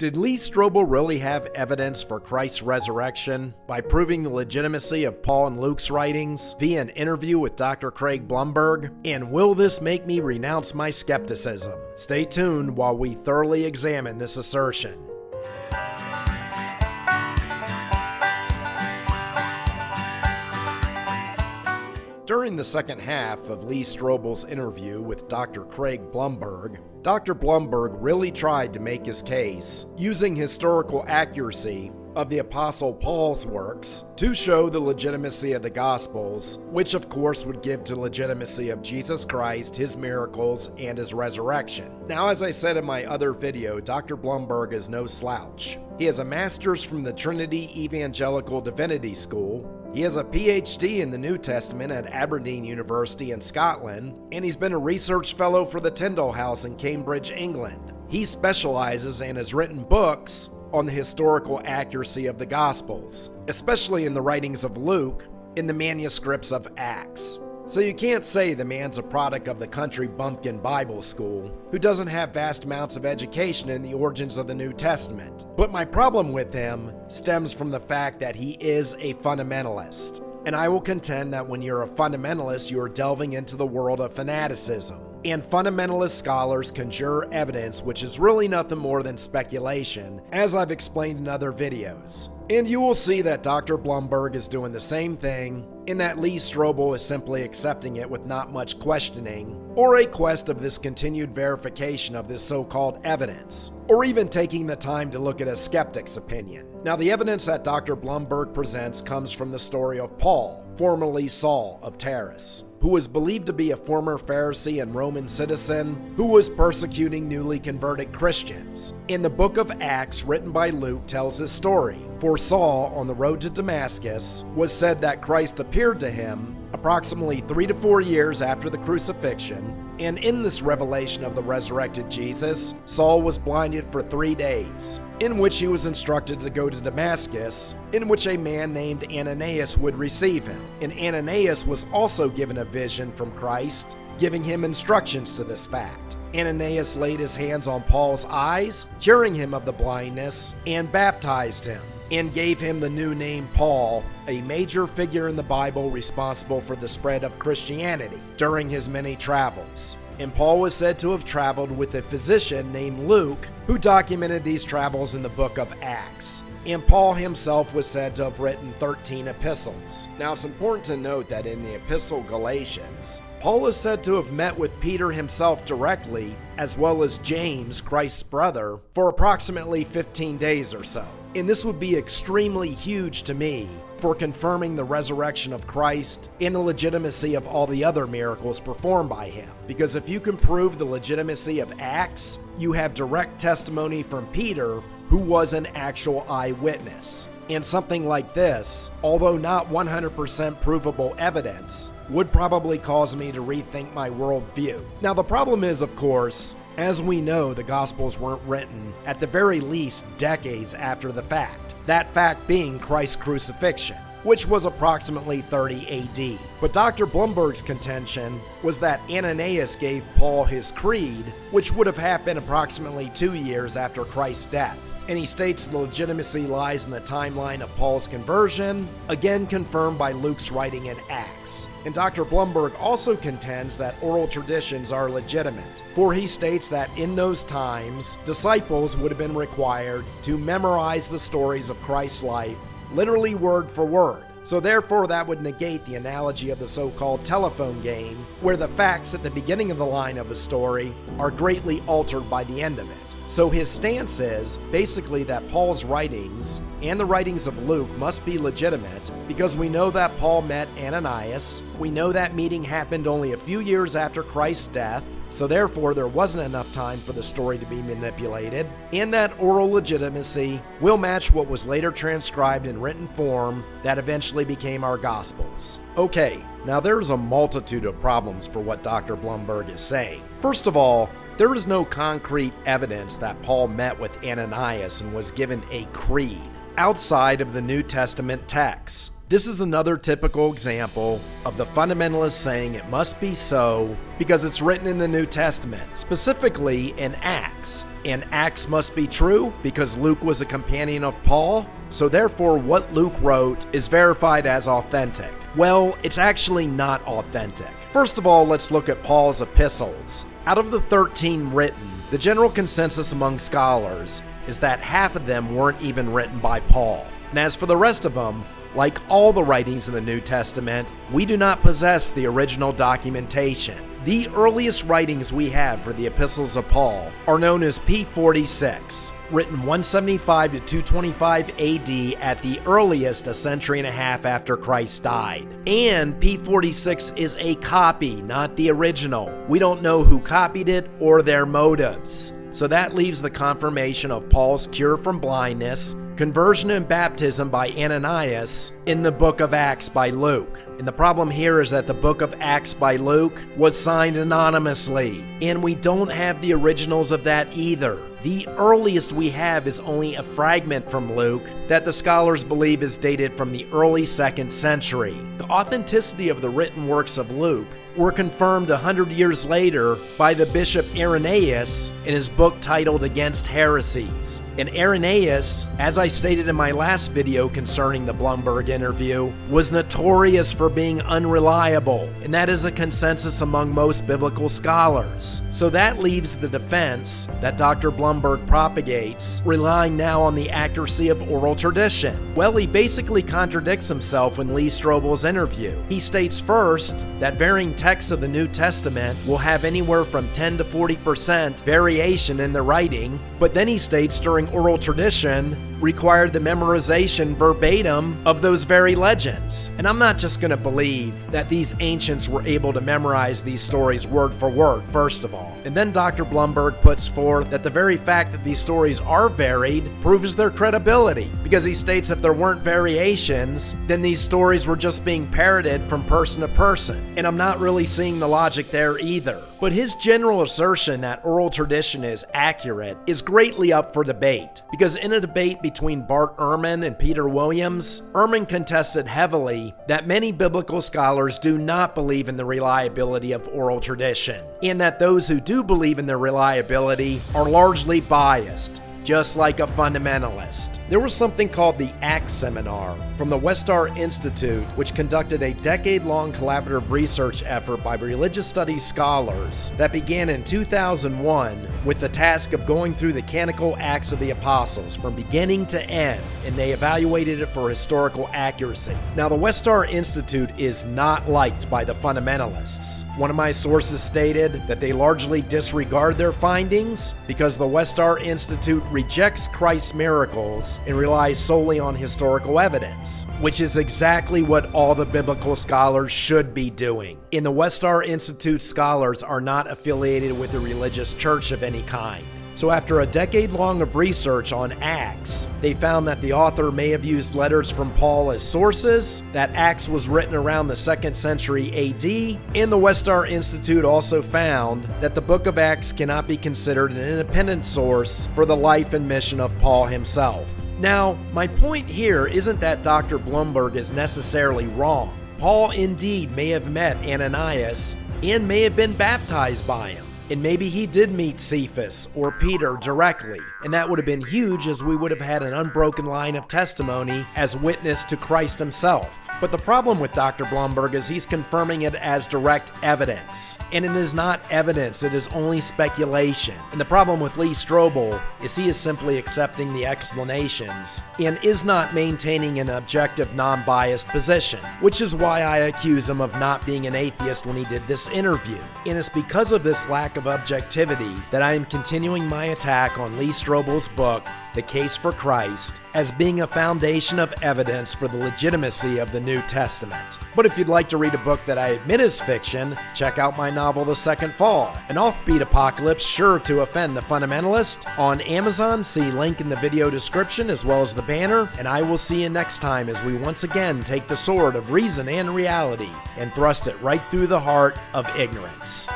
Did Lee Strobel really have evidence for Christ's resurrection by proving the legitimacy of Paul and Luke's writings via an interview with Dr. Craig Blomberg? And will this make me renounce my skepticism? Stay tuned while we thoroughly examine this assertion. During the second half of Lee Strobel's interview with Dr. Craig Blomberg, Dr. Blomberg really tried to make his case using historical accuracy of the Apostle Paul's works to show the legitimacy of the Gospels, which of course would give to legitimacy of Jesus Christ, his miracles, and his resurrection. Now, as I said in my other video, Dr. Blomberg is no slouch. He has a master's from the Trinity Evangelical Divinity School. He has a PhD in the New Testament at Aberdeen University in Scotland, and he's been a research fellow for the Tyndall House in Cambridge, England. He specializes and has written books on the historical accuracy of the Gospels, especially in the writings of Luke, in the manuscripts of Acts. So you can't say the man's a product of the country bumpkin Bible school, who doesn't have vast amounts of education in the origins of the New Testament. But my problem with him stems from the fact that he is a fundamentalist. And I will contend that when you're a fundamentalist, you are delving into the world of fanaticism. And fundamentalist scholars conjure evidence which is really nothing more than speculation, as I've explained in other videos. And you will see that Dr. Blomberg is doing the same thing, in that Lee Strobel is simply accepting it with not much questioning, or a quest of this continued verification of this so-called evidence, or even taking the time to look at a skeptic's opinion. Now, the evidence that Dr. Blomberg presents comes from the story of Paul, formerly Saul of Tarsus, who was believed to be a former Pharisee and Roman citizen who was persecuting newly converted Christians. In the book of Acts, written by Luke, tells his story. For Saul, on the road to Damascus, was said that Christ appeared to him approximately 3 to 4 years after the crucifixion, and in this revelation of the resurrected Jesus, Saul was blinded for 3 days, in which he was instructed to go to Damascus, in which a man named Ananias would receive him. And Ananias was also given a vision from Christ, giving him instructions to this fact. Ananias laid his hands on Paul's eyes, curing him of the blindness, and baptized him, and gave him the new name Paul, a major figure in the Bible responsible for the spread of Christianity during his many travels. And Paul was said to have traveled with a physician named Luke, who documented these travels in the book of Acts. And Paul himself was said to have written 13 epistles. Now, it's important to note that in the epistle Galatians, Paul is said to have met with Peter himself directly, as well as James, Christ's brother, for approximately 15 days or so. And this would be extremely huge to me for confirming the resurrection of Christ and the legitimacy of all the other miracles performed by him. Because if you can prove the legitimacy of Acts, you have direct testimony from Peter, who was an actual eyewitness. And something like this, although not 100% provable evidence, would probably cause me to rethink my worldview. Now, the problem is, of course, as we know, the Gospels weren't written, at the very least, decades after the fact. That fact being Christ's crucifixion, which was approximately 30 AD. But Dr. Blomberg's contention was that Ananias gave Paul his creed, which would have happened approximately 2 years after Christ's death. And he states the legitimacy lies in the timeline of Paul's conversion, again confirmed by Luke's writing in Acts. And Dr. Blomberg also contends that oral traditions are legitimate, for he states that in those times, disciples would have been required to memorize the stories of Christ's life, literally word for word. So therefore, that would negate the analogy of the so-called telephone game, where the facts at the beginning of the line of a story are greatly altered by the end of it. So his stance is basically that Paul's writings and the writings of Luke must be legitimate because we know that Paul met Ananias, we know that meeting happened only a few years after Christ's death, so therefore there wasn't enough time for the story to be manipulated, and that oral legitimacy will match what was later transcribed in written form that eventually became our Gospels. Okay, now there's a multitude of problems for what Dr. Blomberg is saying. First of all, there is no concrete evidence that Paul met with Ananias and was given a creed outside of the New Testament texts. This is another typical example of the fundamentalist saying it must be so because it's written in the New Testament, specifically in Acts. And Acts must be true because Luke was a companion of Paul, so therefore what Luke wrote is verified as authentic. Well, it's actually not authentic. First of all, let's look at Paul's epistles. Out of the 13 written, the general consensus among scholars is that half of them weren't even written by Paul. And as for the rest of them, like all the writings in the New Testament, we do not possess the original documentation. The earliest writings we have for the epistles of Paul are known as P46, written 175 to 225 AD at the earliest a century and a half after Christ died. And P46 is a copy, not the original. We don't know who copied it or their motives. So that leaves the confirmation of Paul's cure from blindness, conversion and baptism by Ananias in the book of Acts by Luke. And the problem here is that the book of Acts by Luke was signed anonymously, and we don't have the originals of that either. The earliest we have is only a fragment from Luke that the scholars believe is dated from the early 2nd century. The authenticity of the written works of Luke were confirmed 100 years later by the bishop Irenaeus in his book titled Against Heresies. And Irenaeus, as I stated in my last video concerning the Blomberg interview, was notorious for being unreliable, and that is a consensus among most biblical scholars. So that leaves the defense that Dr. Blomberg propagates, relying now on the accuracy of oral tradition. Well, he basically contradicts himself in Lee Strobel's interview. He states first that varying texts of the New Testament will have anywhere from 10 to 40% variation in the writing, but then he states during oral tradition required the memorization verbatim of those very legends. And I'm not just going to believe that these ancients were able to memorize these stories word for word, first of all. And then Dr. Blomberg puts forth that the very fact that these stories are varied proves their credibility, because he states if there weren't variations, then these stories were just being parroted from person to person. And I'm not really seeing the logic there either. But his general assertion that oral tradition is accurate is greatly up for debate, because in a debate between Bart Ehrman and Peter Williams, Ehrman contested heavily that many biblical scholars do not believe in the reliability of oral tradition, and that those who do believe in their reliability are largely biased, just like a fundamentalist. There was something called the Acts Seminar from the Westar Institute, which conducted a decade-long collaborative research effort by religious studies scholars that began in 2001 with the task of going through the canonical Acts of the Apostles from beginning to end, and they evaluated it for historical accuracy. Now, the Westar Institute is not liked by the fundamentalists. One of my sources stated that they largely disregard their findings because the Westar Institute rejects Christ's miracles and relies solely on historical evidence, which is exactly what all the biblical scholars should be doing. And the Westar Institute scholars are not affiliated with a religious church of any kind. So after a decade long of research on Acts, they found that the author may have used letters from Paul as sources, that Acts was written around the 2nd century AD, and the Westar Institute also found that the book of Acts cannot be considered an independent source for the life and mission of Paul himself. Now, my point here isn't that Dr. Blomberg is necessarily wrong. Paul indeed may have met Ananias and may have been baptized by him. And maybe he did meet Cephas or Peter directly, and that would have been huge, as we would have had an unbroken line of testimony as witness to Christ himself. But the problem with Dr. Blomberg is he's confirming it as direct evidence. And it is not evidence, it is only speculation. And the problem with Lee Strobel is he is simply accepting the explanations and is not maintaining an objective, non-biased position, which is why I accuse him of not being an atheist when he did this interview. And it's because of this lack of objectivity that I am continuing my attack on Lee Strobel's book, The Case for Christ, as being a foundation of evidence for the legitimacy of the New Testament. But if you'd like to read a book that I admit is fiction, check out my novel The Second Fall, an offbeat apocalypse sure to offend the fundamentalist, on Amazon. See link in the video description as well as the banner, and I will see you next time as we once again take the sword of reason and reality and thrust it right through the heart of ignorance.